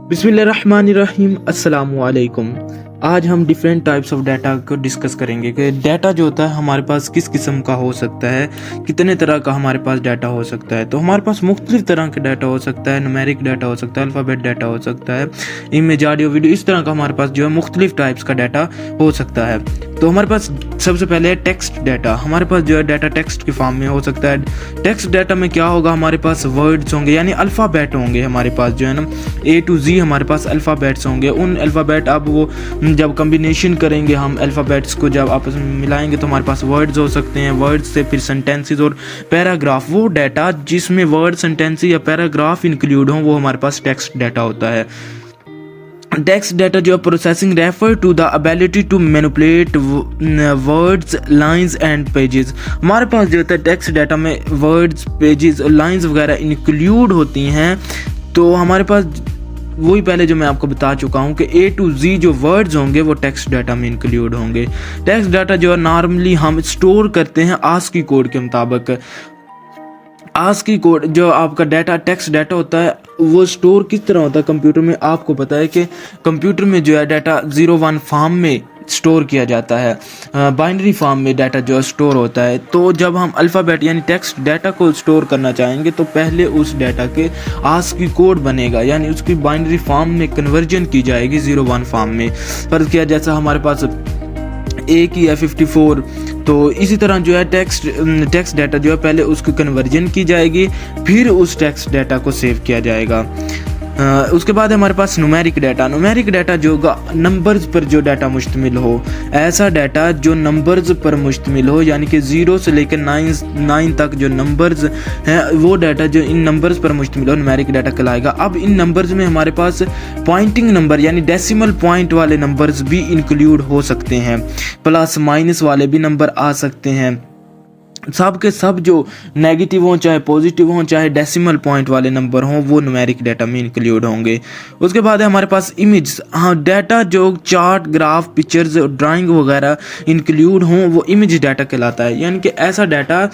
बिस्मिल्लाहिर्रहमानिर्रहीम अस्सलामुअलैकुम। आज हम डिफरेंट टाइप्स ऑफ डाटा को डिस्कस करेंगे कि डाटा जो होता है हमारे पास किस किस्म का हो सकता है, कितने तरह का हमारे पास डाटा हो सकता है। तो हमारे पास मुख्तलिफ तरह के डाटा हो सकता है, न्यूमेरिक डाटा हो सकता है, अल्फ़ाबेट डाटा हो सकता है, इमेज, ऑडियो, वीडियो, इस तरह का हमारे पास जो है मुख्तलिफ टाइप्स का डाटा हो सकता है। तो हमारे पास सबसे पहले है टेक्स्ट डाटा। हमारे पास जो है डाटा टेक्स्ट के फॉर्म में हो सकता है। टेक्स्ट डाटा में क्या होगा, हमारे पास वर्ड्स होंगे यानी अल्फ़ाबेट होंगे। हमारे पास जो है ना A to Z हमारे पास अल्फ़ाबेट्स होंगे। उन अल्फ़ाबेट अब वो जब कम्बिनेशन करेंगे, हम अल्फ़ाबेट्स को जब आपस में मिलाएंगे तो हमारे पास वर्ड्स हो सकते हैं। वर्ड्स से फिर सेंटेंसेस और पैराग्राफ, वो डाटा जिसमें वर्ड, सेंटेंसेस या पैराग्राफ इंक्लूड हों वो हमारे पास टेक्स्ट डाटा होता है। टेक्स्ट डाटा जो है processing refer to the ability to manipulate words, lines and pages. हमारे पास जो होता है टेक्स्ट डाटा में वर्ड्स, पेजेस और लाइंस वगैरह इंक्लूड होती हैं। तो हमारे पास वही पहले जो मैं आपको बता चुका हूँ कि A to Z जो वर्ड्स होंगे वो टेक्स्ट डाटा में इंक्लूड होंगे। टेक्स्ट डाटा जो है नॉर्मली हम स्टोर करते हैं ASCII कोड के मुताबिक। ASCII कोड जो आपका डाटा टेक्स्ट डाटा होता है वो स्टोर किस तरह होता है कंप्यूटर में, आपको पता है कि कंप्यूटर में जो है डाटा 0-1 फॉर्म में स्टोर किया जाता है, बाइनरी फॉर्म में डाटा जो है स्टोर होता है। तो जब हम अल्फ़ाबेट यानी टेक्स्ट डाटा को स्टोर करना चाहेंगे तो पहले उस डाटा के ASCII कोड बनेगा यानी उसकी बाइनरी फॉर्म में कन्वर्जन की जाएगी 0-1 फॉर्म में। फर्ज किया जैसा हमारे पास A की है 54, तो इसी तरह जो है टेक्स्ट डाटा जो है पहले उसकी कन्वर्जन की जाएगी, फिर उस टेक्स्ट डाटा को सेव किया जाएगा। उसके बाद हमारे पास न्यूमेरिक डाटा। न्यूमेरिक डाटा जो होगा नंबर्स पर जो डाटा मुश्तमिल हो, ऐसा डाटा जो नंबर्स पर मुश्तमिल हो यानी कि 0 से लेकर 9 तक जो नंबर्स हैं वो डाटा जो इन नंबर्स पर मुश्तमिल हो न्यूमेरिक डाटा कहलाएगा। अब इन नंबर्स में हमारे पास पॉइंटिंग नंबर यानी डेसिमल पॉइंट वाले नंबर्स भी इंक्लूड हो सकते हैं, प्लस माइनस वाले भी नंबर आ सकते हैं। सब के सब जो नेगेटिव हों चाहे पॉजिटिव हों चाहे डेसिमल पॉइंट वाले नंबर हों वो न्यूमेरिक डाटा में इंक्लूड होंगे। उसके बाद है हमारे पास इमेज। हाँ, डाटा जो चार्ट, ग्राफ, पिक्चर्स, ड्राइंग वगैरह इंक्लूड हों वो इमेज डाटा कहलाता है। यानी कि ऐसा डाटा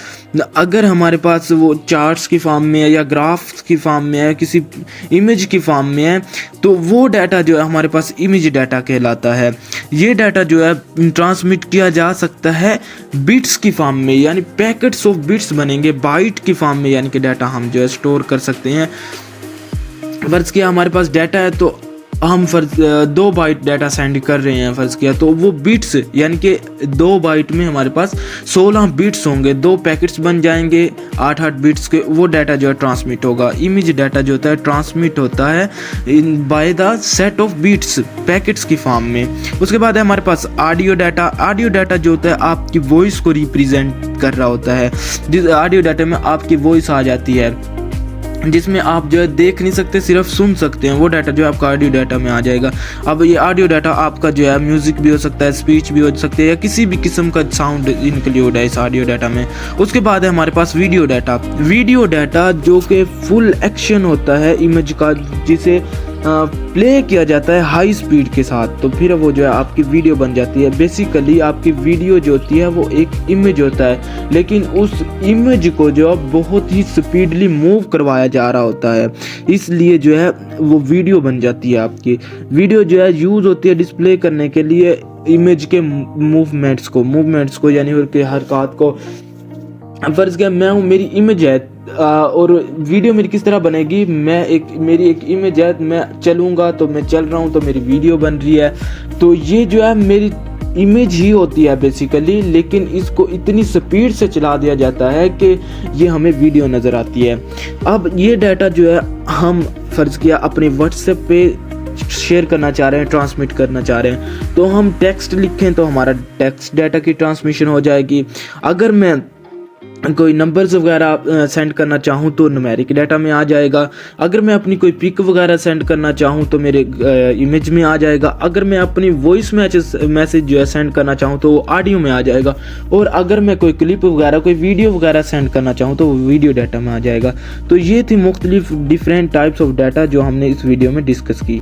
अगर हमारे पास वो चार्ट्स की फॉर्म में है या ग्राफ्स की फॉर्म में है, किसी इमेज की फॉर्म में है, तो वो डाटा जो है हमारे पास इमेज डाटा कहलाता है। ये डाटा जो है ट्रांसमिट किया जा सकता है बिट्स की फॉर्म में यानी पैकेट्स ऑफ बिट्स बनेंगे बाइट की फॉर्म में, यानी कि डाटा हम जो है स्टोर कर सकते हैं। फर्ज किया हमारे पास डाटा है तो हम 2 बाइट डाटा सेंड कर रहे हैं, फर्ज किया तो वो बिट्स यानी कि 2 बाइट में हमारे पास 16 बिट्स होंगे, 2 पैकेट्स बन जाएंगे 8-8 बिट्स के, वो डाटा जो है ट्रांसमिट होगा। इमेज डाटा जो होता है ट्रांसमिट होता है by the set of bits packets की फॉर्म में। उसके बाद है हमारे पास ऑडियो डाटा। ऑडियो डाटा जो होता है आपकी वॉइस को रिप्रेजेंट कर रहा होता है। जिस ऑडियो डाटा में आपकी वॉइस आ जाती है जिसमें आप जो है देख नहीं सकते, सिर्फ सुन सकते हैं, वो डाटा जो है आपका ऑडियो डाटा में आ जाएगा। अब ये ऑडियो डाटा आपका जो है म्यूज़िक भी हो सकता है, स्पीच भी हो सकती है या किसी भी किस्म का साउंड इंक्लूड है इस ऑडियो डाटा में। उसके बाद है हमारे पास वीडियो डाटा। वीडियो डाटा जो कि फुल एक्शन होता है इमेज का, जिसे प्ले किया जाता है हाई स्पीड के साथ, तो फिर वो जो है आपकी वीडियो बन जाती है। बेसिकली आपकी वीडियो जो होती है वो एक इमेज होता है, लेकिन उस इमेज को जो है बहुत ही स्पीडली मूव करवाया जा रहा होता है, इसलिए जो है वो वीडियो बन जाती है। आपकी वीडियो जो है यूज़ होती है डिस्प्ले करने के लिए इमेज के मूवमेंट्स को यानी उनके हरकत को। फर्ज किया मैं हूँ, मेरी इमेज है और वीडियो मेरी किस तरह बनेगी, मेरी एक इमेज है, मैं चलूँगा तो मैं चल रहा हूँ तो मेरी वीडियो बन रही है। तो ये जो है मेरी इमेज ही होती है बेसिकली, लेकिन इसको इतनी स्पीड से चला दिया जाता है कि ये हमें वीडियो नज़र आती है। अब ये डाटा जो है हम फर्ज किया अपने व्हाट्सएप पे शेयर करना चाह रहे हैं, ट्रांसमिट करना चाह रहे हैं, तो हम टेक्स्ट लिखें तो हमारा टेक्स्ट डाटा की ट्रांसमिशन हो जाएगी। अगर मैं कोई नंबर्स वगैरह सेंड करना चाहूँ तो न्यूमेरिक डाटा में आ जाएगा। अगर मैं अपनी कोई पिक वगैरह सेंड करना चाहूँ तो मेरे इमेज में आ जाएगा। अगर मैं अपनी वॉइस मैसेज जो है सेंड करना चाहूँ तो वो ऑडियो में आ जाएगा। और अगर मैं कोई क्लिप वगैरह, कोई वीडियो वगैरह सेंड करना चाहूँ तो वो वीडियो डाटा में आ जाएगा। तो ये थी मुख्तलिफ डिफरेंट टाइप्स ऑफ डाटा जो हमने इस वीडियो में डिस्कस की।